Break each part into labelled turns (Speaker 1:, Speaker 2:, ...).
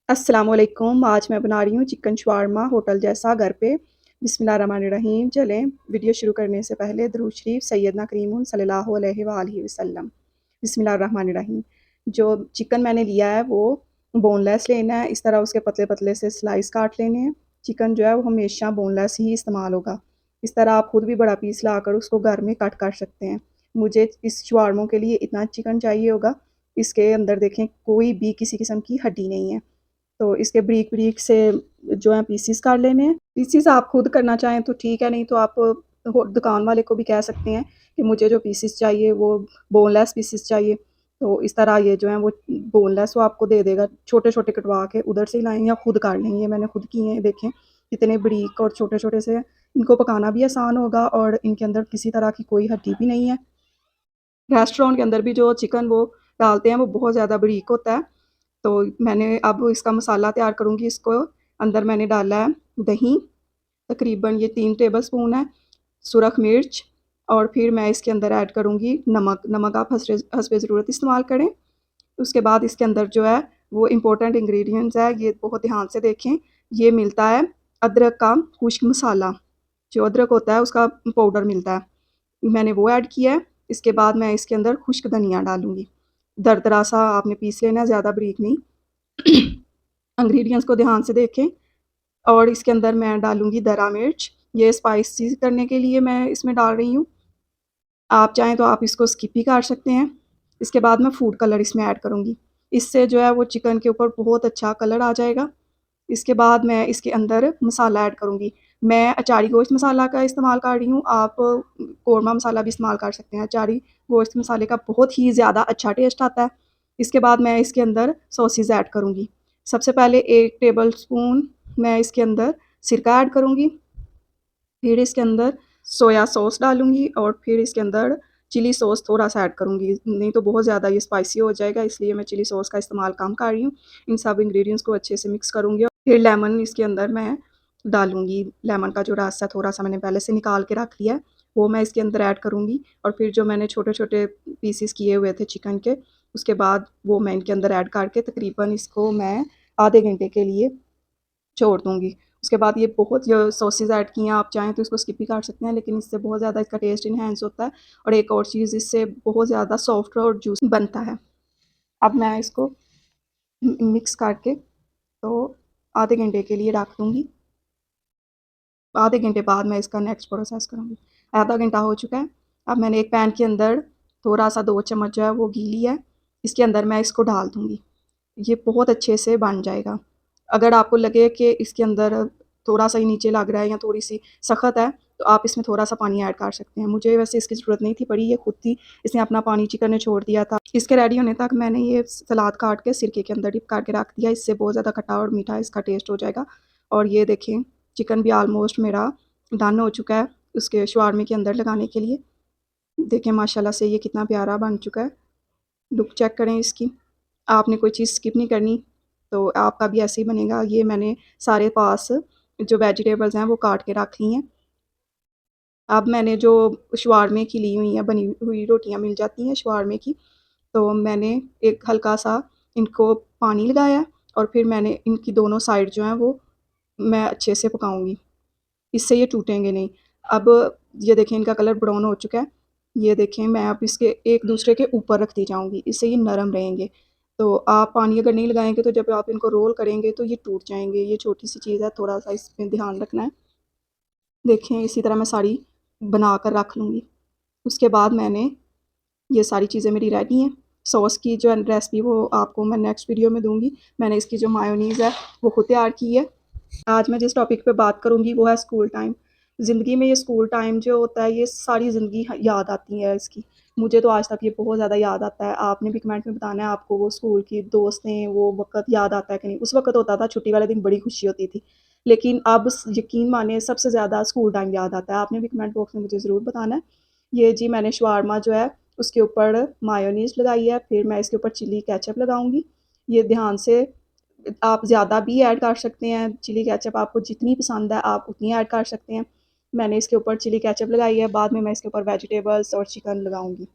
Speaker 1: अस्सलामुअलैकुम। आज मैं बना रही हूँ चिकन शवारमा होटल जैसा घर पे। बिस्मिल्लाहिर्रहमानिर्रहीम। चलें वीडियो शुरू करने से पहले दुरूद शरीफ सैयदना करीमुन सल्लल्लाहु अलैहि वसल्लम। बिस्मिल्लाहिर्रहमानिर्रहीम। जो चिकन मैंने लिया है वो बोनलेस लेना है। इस तरह उसके पतले-पतले से स्लाइस काट लेने हैं। चिकन जो है वो हमेशा बोनलेस ही इस्तेमाल होगा। इस तरह आप खुद भी बड़ा पीस लाकर उसको घर में कट कर सकते हैं। मुझे इस शवारमों के लिए इतना चिकन चाहिए होगा। इसके अंदर देखें कोई भी किसी किस्म की हड्डी नहीं है। तो इसके ब्रीक-ब्रीक से जो है पीसेस काट लेने हैं। पीसेस आप खुद करना चाहें तो ठीक है, नहीं तो आप दुकान वाले को भी कह सकते हैं कि मुझे जो पीसेस चाहिए वो बोनलेस पीसेस चाहिए। तो इस तरह ये जो है वो बोनलेस वो आपको दे देगा। छोटे-छोटे कटवा के उधर से लाएँ या खुद काट लें। ये मैंने खुद किए हैं, देखें कितने बारीक और छोटे-छोटे से हैं। इनको पकाना भी आसान होगा और इनके अंदर किसी तरह की कोई हड्डी भी नहीं है। रेस्टोरेंट के अंदर भी जो चिकन वो डालते हैं वो बहुत ज़्यादा बारीक होता है। तो मैंने अब इसका मसाला तैयार करूँगी। इसको अंदर मैंने डाला है दही, तकरीबन ये 3 टेबलस्पून है, सुरख मिर्च और फिर मैं इसके अंदर ऐड करूँगी नमक। नमक आप हस्बे ज़रूरत इस्तेमाल करें। उसके बाद इसके अंदर जो है वो इम्पोर्टेंट इंग्रीडिएंट्स है, ये बहुत ध्यान से देखें। ये मिलता है अदरक का खुश्क मसाला, जो अदरक होता है उसका पाउडर मिलता है। मैंने वो ऐड किया है। इसके बाद मैं इसके अंदर खुश्क धनिया डालूँगी। दरदरा सा आपने पीस लेना है, ज़्यादा बारीक नहीं। इंग्रीडिएंट्स को ध्यान से देखें और इसके अंदर मैं डालूँगी दरा मिर्च। ये स्पाइसी करने के लिए मैं इसमें डाल रही हूँ। आप चाहें तो आप इसको स्किप भी कर सकते हैं। इसके बाद मैं फूड कलर इसमें ऐड करूँगी। इससे जो है वो चिकन के ऊपर बहुत अच्छा कलर आ जाएगा। इसके बाद मैं इसके अंदर मसाला ऐड करूँगी। मैं अचारी गोश्त मसाला का इस्तेमाल कर रही हूँ, आप कोरमा मसाला भी इस्तेमाल कर सकते हैं। अचारी गोश्त मसाले का बहुत ही ज़्यादा अच्छा टेस्ट आता है। इसके बाद मैं इसके अंदर सॉसेज़ ऐड करूँगी। सबसे पहले 1 टेबलस्पून मैं इसके अंदर सिरका ऐड करूँगी। फिर इसके अंदर सोया सॉस डालूँगी और फिर इसके अंदर चिली सॉस थोड़ा-सा ऐड करूँगी, नहीं तो बहुत ज़्यादा ये स्पाइसी हो जाएगा, इसलिए मैं चिली सॉस का इस्तेमाल कम कर रही हूँ। इन सब इंग्रीडिएंट्स को अच्छे से मिक्स करूँगी और फिर लेमन इसके अंदर मैं डालूँगी। लेमन का जो रस है थोड़ा-सा मैंने पहले से निकाल के रख लिया है, वो मैं इसके अंदर ऐड करूँगी और फिर जो मैंने छोटे-छोटे पीसेस किए हुए थे चिकन के, उसके बाद वो मैं इनके अंदर ऐड करके तकरीबन इसको मैं आधे घंटे के लिए छोड़ दूँगी। उसके बाद ये बहुत जो सॉसेज़ ऐड किए हैं, आप चाहें तो इसको स्किप भी कर सकते हैं, लेकिन इससे बहुत ज़्यादा इसका टेस्ट एनहांस होता है और एक और चीज़ इससे बहुत ज़्यादा सॉफ्ट और जूसी बनता है। अब मैं इसको मिक्स करके तो आधे घंटे के लिए रख दूँगी। आधे घंटे बाद मैं इसका नेक्स्ट प्रोसेस करूँगी। आधा घंटा हो चुका है। अब मैंने एक पैन के अंदर थोड़ा-सा 2 चम्मच जो है वो घी लिया है। इसके अंदर मैं इसको डाल दूँगी। ये बहुत अच्छे से बन जाएगा। अगर आपको लगे कि इसके अंदर थोड़ा-सा ही नीचे लग रहा है या थोड़ी-सी सख्त है, तो आप इसमें थोड़ा-सा पानी ऐड कर सकते हैं। मुझे वैसे इसकी ज़रूरत नहीं थी पड़ी, ये खुद ही इसने अपना पानी चिकन ने छोड़ दिया था। इसके रेडी होने तक मैंने ये सलाद काट के सिरके के अंदर डिप करके रख दिया, इससे बहुत ज़्यादा खट्टा और मीठा इसका टेस्ट हो जाएगा। और ये देखें, चिकन भी ऑलमोस्ट मेरा डन हो चुका है, उसके शवारमे के अंदर लगाने के लिए। देखें माशाल्लाह से ये कितना प्यारा बन चुका है। लुक चेक करें इसकी। आपने कोई चीज़ स्किप नहीं करनी, तो आपका भी ऐसे ही बनेगा। ये मैंने सारे पास जो वेजिटेबल्स हैं वो काट के रख ली हैं। अब मैंने जो शवारमे की ली हुई हैं, बनी हुई रोटियाँ मिल जाती हैं शवारमे की, तो मैंने एक हल्का-सा इनको पानी लगाया है और फिर मैंने इनकी दोनों साइड जो हैं वो मैं अच्छे से पकाऊँगी। इससे ये टूटेंगे नहीं। अब ये देखें इनका कलर ब्राउन हो चुका है। ये देखें मैं अब इसके एक दूसरे के ऊपर रखती जाऊँगी, इससे ये नरम रहेंगे। तो आप पानी अगर नहीं लगाएँगे तो जब आप इनको रोल करेंगे तो ये टूट जाएँगे। ये छोटी-सी चीज़ है, थोड़ा-सा इसमें ध्यान रखना है। देखें इसी तरह मैं सारी बना कर रख लूँगी। उसके बाद मैंने ये सारी चीज़ें मेरी रेडी हैं। सॉस की जो रेसिपी वो आपको मैं नेक्स्ट वीडियो में दूँगी। मैंने इसकी जो मायोनीज़ है वो खुद तैयार की है। आज मैं जिस टॉपिक पे बात करूँगी वो है स्कूल टाइम। ज़िंदगी में ये स्कूल टाइम जो होता है ये सारी ज़िंदगी याद आती है इसकी। मुझे तो आज तक ये बहुत ज़्यादा याद आता है। आपने भी कमेंट में बताना है आपको वो स्कूल की दोस्तें, वो वक़्त याद आता है कि नहीं? उस वक़्त होता था छुट्टी वाले दिन बड़ी खुशी होती थी। लेकिन अब यकीन मानिए सबसे ज़्यादा स्कूल टाइम याद आता है। आपने भी कमेंट बॉक्स में मुझे ज़रूर बताना है। ये जी मैंने शवारमा जो है उसके ऊपर मायोनीज़ लगाई है, फिर मैं इसके ऊपर चिली केचअप लगाऊँगी। ये ध्यान से आप ज़्यादा भी ऐड कर सकते हैं, चिली केचअप आपको जितनी पसंद है आप उतनी ऐड कर सकते हैं। मैंने इसके ऊपर चिली केचअप लगाई है, बाद में मैं इसके ऊपर वेजिटेबल्स और चिकन लगाऊँगी।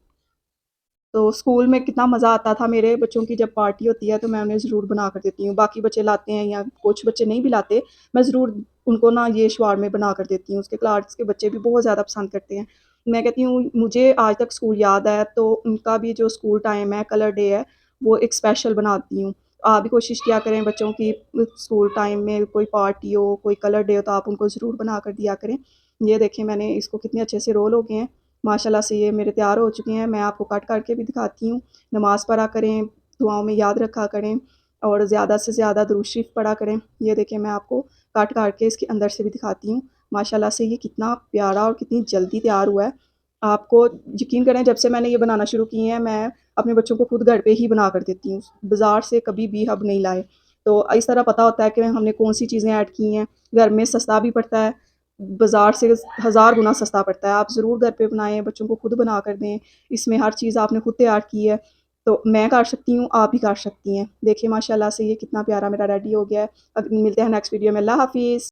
Speaker 1: तो स्कूल में कितना मज़ा आता था, मेरे बच्चों की जब पार्टी होती है तो मैं उन्हें ज़रूर बना कर देती हूँ। बाकी बच्चे लाते हैं या कुछ बच्चे नहीं भी लाते, मैं ज़रूर उनको ना ये शवारमे बना कर देती हूँ। उसके क्लास के बच्चे भी बहुत ज़्यादा पसंद करते हैं। मैं कहती हूँ मुझे आज तक स्कूल याद है, तो उनका भी जो स्कूल टाइम है, कलर डे है, वो एक स्पेशल बनाती हूँ। आप भी कोशिश किया करें बच्चों की स्कूल टाइम में कोई पार्टी हो, कोई कलर डे हो तो आप उनको ज़रूर बना कर दिया करें। ये देखें मैंने इसको कितने अच्छे से रोल हो गए हैं। माशाल्लाह से ये मेरे तैयार हो चुके हैं। मैं आपको काट करके भी दिखाती हूँ। नमाज़ पढ़ा करें, दुआओं में याद रखा करें और ज़्यादा से ज़्यादा दुरूद शरीफ पढ़ा करें। ये देखिए मैं आपको काट-काट के इसके अंदर से भी दिखाती हूँ। माशाल्लाह से ये कितना प्यारा और कितनी जल्दी तैयार हुआ है। आपको यकीन करें, जब से मैंने ये बनाना शुरू किए हैं, मैं अपने बच्चों को खुद घर पे ही बना कर देती हूँ। बाज़ार से कभी भी अब नहीं लाए। तो इस तरह पता होता है कि हमने कौन-सी चीज़ें ऐड की हैं। घर में सस्ता भी पड़ता है, बाज़ार से हज़ार गुना सस्ता पड़ता है। आप ज़रूर घर पे बनाएँ, बच्चों को खुद बना कर दें। इसमें हर चीज़ आपने खुद तैयार की है, तो मैं कर सकती हूँ, आप भी कर सकती हैं। देखिए माशाल्लाह से ये कितना प्यारा मेरा रेडी हो गया है। अब मिलते हैं नेक्स्ट वीडियो में। अल्लाह हाफ़िज़।